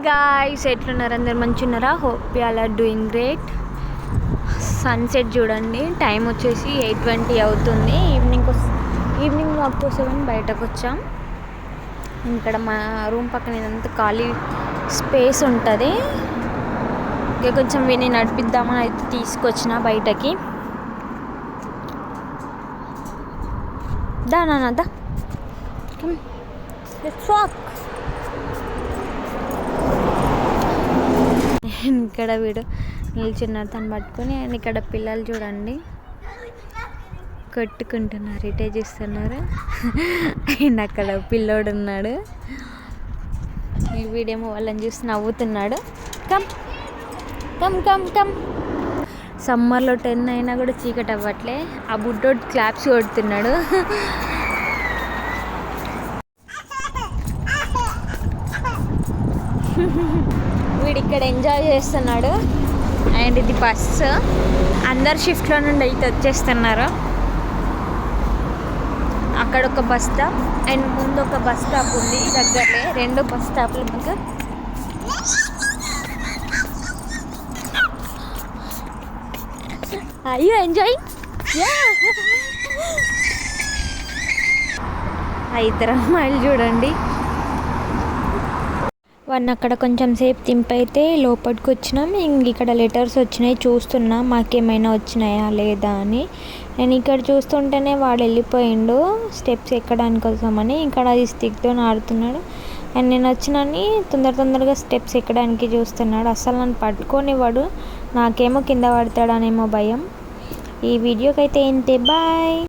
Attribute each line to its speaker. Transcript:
Speaker 1: Guys, ఎట్లున్నారు? అందరు మంచిగా ఉన్నారా? Hope you all are doing great. Sunset చూడండి. టైం వచ్చేసి 8:20 అవుతుంది. ఈవినింగ్ వాక్ కోసమని బయటకు వచ్చాం. ఇక్కడ మా రూమ్ పక్కన ఇదంతా ఖాళీ స్పేస్ ఉంటుంది. ఇక కొంచెం విని నడిపిద్దామని అయితే తీసుకొచ్చిన బయటకి. దా లెట్స్ వాక్. ఇక్కడ వీడు నిల్చున్నారు తను పట్టుకొని. అండ్ ఇక్కడ పిల్లలు చూడండి కొట్టుకుంటున్నారు, ఇటే చూస్తున్నారు. అండ్ అక్కడ పిల్లోడు ఉన్నాడు, వీడేమో వాళ్ళని చూసి నవ్వుతున్నాడు. Come come come come. సమ్మర్లో 10 అయినా కూడా చీకటి అవ్వట్లే. ఆ బుడ్డోడు క్లాప్స్ కొడుతున్నాడు. వీడు ఇక్కడ ఎంజాయ్ చేస్తున్నాడు. అండ్ ఇది బస్సు. అందరు షిఫ్ట్లో నుండి అయితే వచ్చేస్తున్నారు. అక్కడ ఒక బస్ స్టాప్ అండ్ ముందు ఒక బస్ స్టాప్ ఉంది దగ్గరలో. 2 బస్ స్టాప్లు మాకు. అయ్యో ఎంజాయ్. ఇద్దరు అమ్మాయిలు చూడండి. వాడిని అక్కడ కొంచెం సేపు దింపైతే లోపలికి వచ్చినాం. ఇక్కడ లెటర్స్ వచ్చినాయి, చూస్తున్నా మాకేమైనా వచ్చినాయా లేదా అని. నేను ఇక్కడ చూస్తుంటేనే వాడు వెళ్ళిపోయిండు స్టెప్స్ ఎక్కడానికి కోసమని. ఇక్కడ అది స్టిక్తో ఆడుతున్నాడు. అండ్ నేను వచ్చినని తొందరగా స్టెప్స్ ఎక్కడానికి చూస్తున్నాడు. అసలు నన్ను పట్టుకోనివాడు. నాకేమో కింద పడతాడనేమో భయం. ఈ వీడియోకి అయితే ఇంతే. బాయ్.